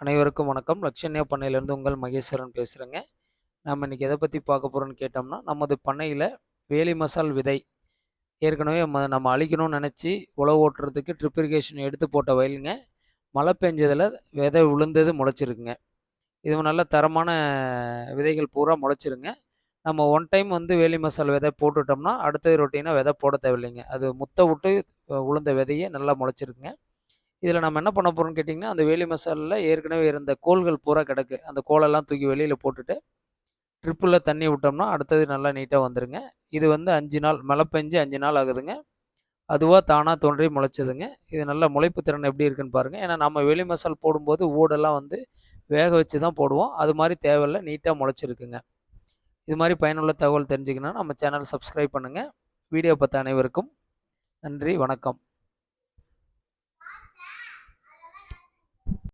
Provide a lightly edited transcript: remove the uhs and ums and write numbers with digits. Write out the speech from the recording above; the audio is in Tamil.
அனைவருக்கும் வணக்கம். லட்சண்யா பண்ணையிலேருந்து உங்கள் மகேஸ்வரன் பேசுகிறேங்க. நம்ம இன்றைக்கி எதை பற்றி பார்க்க போகிறோன்னு கேட்டோம்னா, நமது பண்ணையில் வேலி மசால் விதை ஏற்கனவே நம்ம அழிக்கணும்னு நினச்சி உழவு ஓட்டுறதுக்கு ட்ரிப் இரிகேஷன் எடுத்து போட்ட வயலுங்க. மழை பெஞ்சதில் விதை விழுந்தது முளைச்சிருக்குங்க. இது நல்ல தரமான விதைகள் பூரா முளைச்சிருங்க. நம்ம ஒன் டைம் வேலி மசால் விதை போட்டுட்டோம்னா அடுத்தது ரொட்டீனாக விதை போட தேவையில்லைங்க. அது முத்த விட்டு உளுந்த விதையே நல்லா முளைச்சிருக்குங்க. இதில் நம்ம என்ன பண்ண போகிறோம்னு கேட்டிங்கன்னா, அந்த வேலி மசாலில் ஏற்கனவே இருந்த கோள்கள் பூரா கிடக்கு. அந்த கோலெல்லாம் தூக்கி வெளியில் போட்டுட்டு ட்ரிப்பில் தண்ணி விட்டோம்னா அடுத்தது நல்லா நீட்டாக வந்துடுங்க. இது 5 நாள் மழை பெஞ்சு 5 நாள் ஆகுதுங்க. அதுவாக தானாக தோன்றி முளைச்சதுங்க. இது நல்ல முளைப்பு திறன் எப்படி இருக்குன்னு பாருங்கள். ஏன்னா நம்ம வெளி மசால் போடும்போது ஓடெல்லாம் வேக வச்சு தான் போடுவோம். அது மாதிரி தேவையில்லை, நீட்டாக முளைச்சிருக்குங்க. இது மாதிரி பயனுள்ள தகவல் தெரிஞ்சுக்கணுன்னா நம்ம சேனல் சப்ஸ்கிரைப் பண்ணுங்கள். வீடியோ பார்த்த அனைவருக்கும் நன்றி, வணக்கம்.